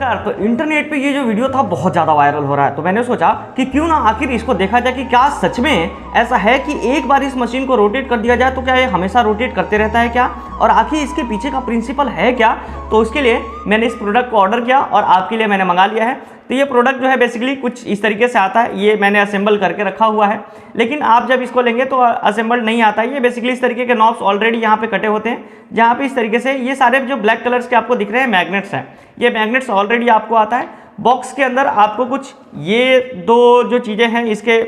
तो इंटरनेट पे ये जो वीडियो था बहुत ज़्यादा वायरल हो रहा है, तो मैंने सोचा कि क्यों ना आखिर इसको देखा जाए कि क्या सच में ऐसा है कि एक बार इस मशीन को रोटेट कर दिया जाए तो क्या ये हमेशा रोटेट करते रहता है क्या, और आखिर इसके पीछे का प्रिंसिपल है क्या। तो उसके लिए मैंने इस प्रोडक्ट को ऑर्डर किया और आपके लिए मैंने मंगा लिया है। तो ये प्रोडक्ट जो है बेसिकली कुछ इस तरीके से आता है, ये मैंने असेंबल करके रखा हुआ है, लेकिन आप जब इसको लेंगे तो असेंबल नहीं आता है। ये बेसिकली इस तरीके के नॉब्स ऑलरेडी यहाँ पे कटे होते हैं, जहाँ पे इस तरीके से ये सारे जो ब्लैक कलर्स के आपको दिख रहे हैं मैग्नेट्स हैं, ये मैग्नेट्स ऑलरेडी आपको आता है। बॉक्स के अंदर आपको कुछ ये दो जो चीज़ें हैं इसके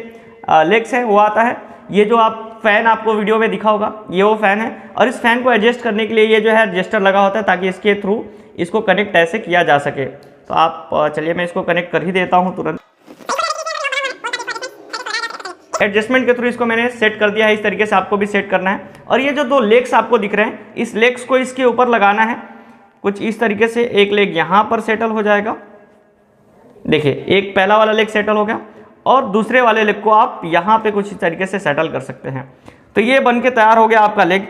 लेग्स हैं वो आता है। ये जो आप फैन आपको वीडियो में दिखा होगा ये वो फैन है, और इस फैन को एडजस्ट करने के लिए ये जो है एडजस्टर लगा होता है ताकि इसके थ्रू इसको कनेक्ट ऐसे किया जा सके। तो आप चलिए मैं इसको कनेक्ट कर ही देता हूँ तुरंत। एडजस्टमेंट के थ्रू इसको मैंने सेट कर दिया है, इस तरीके से आपको भी सेट करना है। और ये जो दो लेग्स आपको दिख रहे हैं इस लेग्स को इसके ऊपर लगाना है कुछ इस तरीके से। एक लेग यहाँ पर सेटल हो जाएगा, देखिए एक पहला वाला लेग सेटल हो गया, और दूसरे वाले लेग को आप यहाँ पे कुछ इस तरीके से सेटल कर सकते हैं। तो ये बन के तैयार हो गया आपका लेग,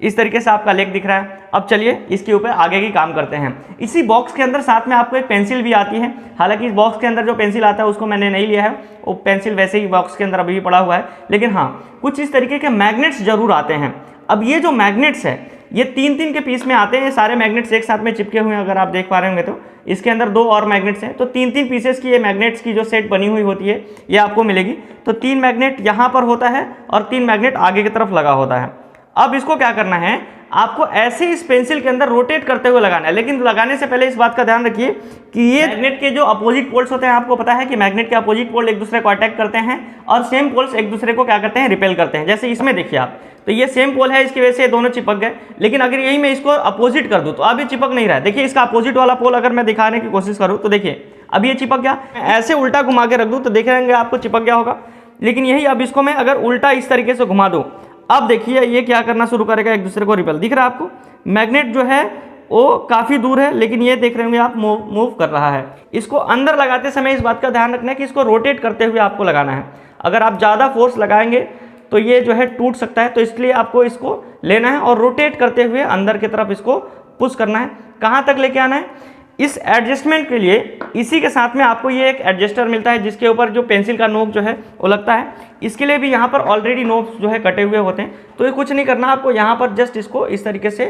इस तरीके से आपका लेग दिख रहा है। अब चलिए इसके ऊपर आगे की काम करते हैं। इसी बॉक्स के अंदर साथ में आपको एक पेंसिल भी आती है, हालांकि इस बॉक्स के अंदर जो पेंसिल आता है उसको मैंने नहीं लिया है, वो पेंसिल वैसे ही बॉक्स के अंदर अभी भी पड़ा हुआ है। लेकिन हाँ, कुछ इस तरीके के मैग्नेट्स जरूर आते हैं। अब ये जो मैग्नेट्स है ये तीन तीन के पीस में आते हैं, ये सारे मैग्नेट्स एक साथ में चिपके हुए हैं, अगर आप देख पा रहे होंगे तो इसके अंदर दो और मैग्नेट्स हैं। तो तीन तीन पीसेस की ये मैग्नेट्स की जो सेट बनी हुई होती है ये आपको मिलेगी। तो तीन मैग्नेट यहाँ पर होता है और तीन मैग्नेट आगे की तरफ लगा होता है। अब इसको क्या करना है, आपको ऐसे इस पेंसिल के अंदर रोटेट करते हुए लगाना है। लेकिन लगाने से पहले इस बात का ध्यान रखिए कि ये मैग्नेट के जो अपोजिट पोल्स होते हैं, आपको पता है कि मैग्नेट के अपोजिट पोल एक दूसरे को अटैक करते हैं और सेम पोल्स एक दूसरे को क्या करते हैं, रिपेल करते हैं। जैसे इसमें देखिए आप, तो ये सेम पोल है, इसकी वजह से ये दोनों चिपक गए। लेकिन अगर यही मैं इसको अपोजिट कर दूं तो अब ये चिपक नहीं रहा है। देखिए इसका अपोजिट वाला पोल अगर मैं दिखाने की कोशिश करूं तो देखिए अब ये चिपक गया। ऐसे उल्टा घुमा के रख दूं तो देख रहेंगे आपको चिपक गया होगा। लेकिन यही अब इसको मैं अगर उल्टा इस तरीके से घुमा दूं, अब देखिए ये क्या करना शुरू करेगा, एक दूसरे को रिपेल। दिख रहा है आपको, मैग्नेट जो है वो काफ़ी दूर है, लेकिन ये देख रहे होंगे आप मूव कर रहा है। इसको अंदर लगाते समय इस बात का ध्यान रखना है कि इसको रोटेट करते हुए आपको लगाना है। अगर आप ज़्यादा फोर्स लगाएंगे तो ये जो है टूट सकता है, तो इसलिए आपको इसको लेना है और रोटेट करते हुए अंदर की तरफ इसको पुश करना है। कहाँ तक लेके आना है, इस एडजस्टमेंट के लिए इसी के साथ में आपको ये एक एडजस्टर मिलता है जिसके ऊपर जो पेंसिल का नोक जो है वो लगता है। इसके लिए भी यहाँ पर ऑलरेडी नोब्स जो है कटे हुए होते हैं, तो ये कुछ नहीं करना, आपको यहाँ पर जस्ट इसको इस तरीके से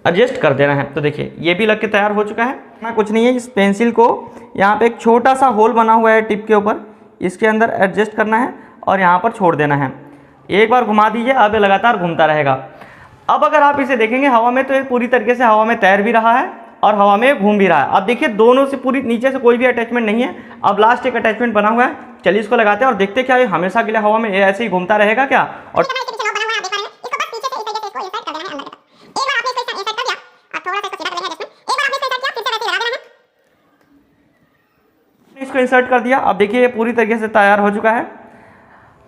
एडजस्ट कर देना है। तो देखिए ये भी लग के तैयार हो चुका है ना, कुछ नहीं है। इस पेंसिल को यहाँ पे एक छोटा सा होल बना हुआ है टिप के ऊपर, इसके अंदर एडजस्ट करना है और यहाँ पर छोड़ देना है। एक बार घुमा दीजिए, अब ये लगातार घूमता रहेगा। अब अगर आप इसे देखेंगे हवा में तो ये पूरी तरीके से हवा में तैर भी रहा है और हवा में घूम भी रहा है। अब देखिए दोनों से पूरी नीचे से कोई भी अटैचमेंट नहीं है, अब लास्ट एक अटैचमेंट बना हुआ है। चलिए इसको लगाते हैं और देखते क्या ये हमेशा के लिए हवा में ऐसे ही घूमता रहेगा क्या। और इसको इंसर्ट कर दिया, अब देखिए ये पूरी तरीके से तैयार हो चुका है।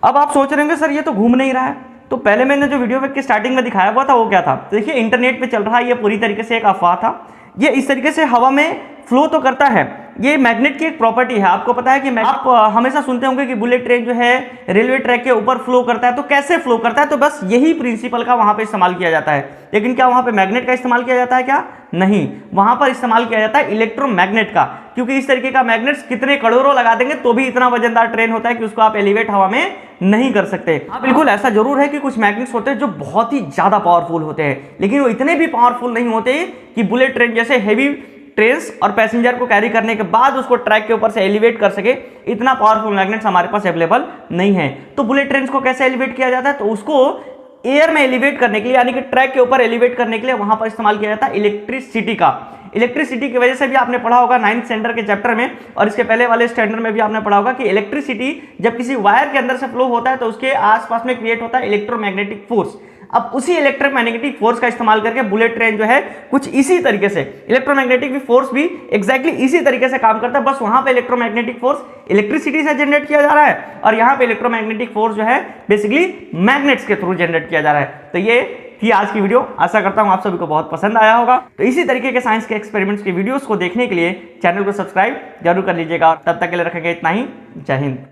अब आप सोच रहे होंगे सर ये तो घूम नहीं रहा है, तो पहले मैंने जो वीडियो की स्टार्टिंग में दिखाया हुआ था वो क्या था, तो देखिए इंटरनेट पे चल रहा है, ये पूरी तरीके से एक अफवाह था। ये इस तरीके से हवा में फ्लो तो करता है, ये मैग्नेट की एक प्रॉपर्टी है। आपको पता है कि आप हमेशा सुनते होंगे कि बुलेट ट्रेन जो है रेलवे ट्रैक के ऊपर फ्लो करता है, तो कैसे फ्लो करता है, तो बस यही प्रिंसिपल का वहां पे इस्तेमाल किया जाता है। लेकिन क्या वहां पे मैग्नेट का इस्तेमाल किया जाता है क्या, नहीं, वहां पर इस्तेमाल किया जाता है इलेक्ट्रोमैग्नेट का। क्योंकि इस तरीके का मैग्नेट्स कितने करोड़ों लगा देंगे तो भी इतना वजनदार ट्रेन होता है कि उसको आप एलिवेट हवा में नहीं कर सकते। हाँ बिल्कुल ऐसा जरूर है कि कुछ मैग्नेट्स होते हैं जो बहुत ही ज्यादा पावरफुल होते हैं, लेकिन वो इतने भी पावरफुल नहीं होते कि बुलेट ट्रेन जैसे हेवी ट्रेन्स और पैसेंजर को कैरी करने के बाद उसको ट्रैक के ऊपर से एलिवेट कर सके। इतना पावरफुल मैग्नेट्स हमारे पास अवेलेबल नहीं है। तो बुलेट ट्रेन्स को कैसे एलिवेट किया जाता है, तो उसको एयर में एलिवेट करने के लिए, यानी कि ट्रैक के ऊपर एलिवेट करने के लिए वहां पर इस्तेमाल किया जाता है इलेक्ट्रिसिटी का। इलेक्ट्रिसिटी की वजह से भी आपने पढ़ा होगा 9th स्टैंडर्ड के चैप्टर में, और इसके पहले वाले स्टैंडर्ड में भी आपने पढ़ा होगा कि इलेक्ट्रिसिटी जब किसी वायर के अंदर से फ्लो होता है तो उसके आसपास में क्रिएट होता है इलेक्ट्रोमैग्नेटिक फोर्स। अब उसी इलेक्ट्रोमैग्नेटिक फोर्स का इस्तेमाल करके बुलेट ट्रेन जो है कुछ इसी तरीके से, इलेक्ट्रोमैग्नेटिक फोर्स भी एग्जैक्टली इसी तरीके से काम करता है, बस वहां पे इलेक्ट्रोमैग्नेटिक फोर्स इलेक्ट्रिसिटी से जनरेट किया जा रहा है और यहाँ पे इलेक्ट्रोमैग्नेटिक फोर्स जो है बेसिकली मैग्नेट्स के थ्रू जनरेट किया जा रहा है। तो ये थी आज की वीडियो, आशा करता हूं आप सभी को बहुत पसंद आया होगा। तो इसी तरीके के साइंस के एक्सपेरिमेंट्स के वीडियोस को देखने के लिए चैनल को सब्सक्राइब जरूर कर लीजिएगा। तब तक के लिए रखेंगे इतना ही, जय हिंद।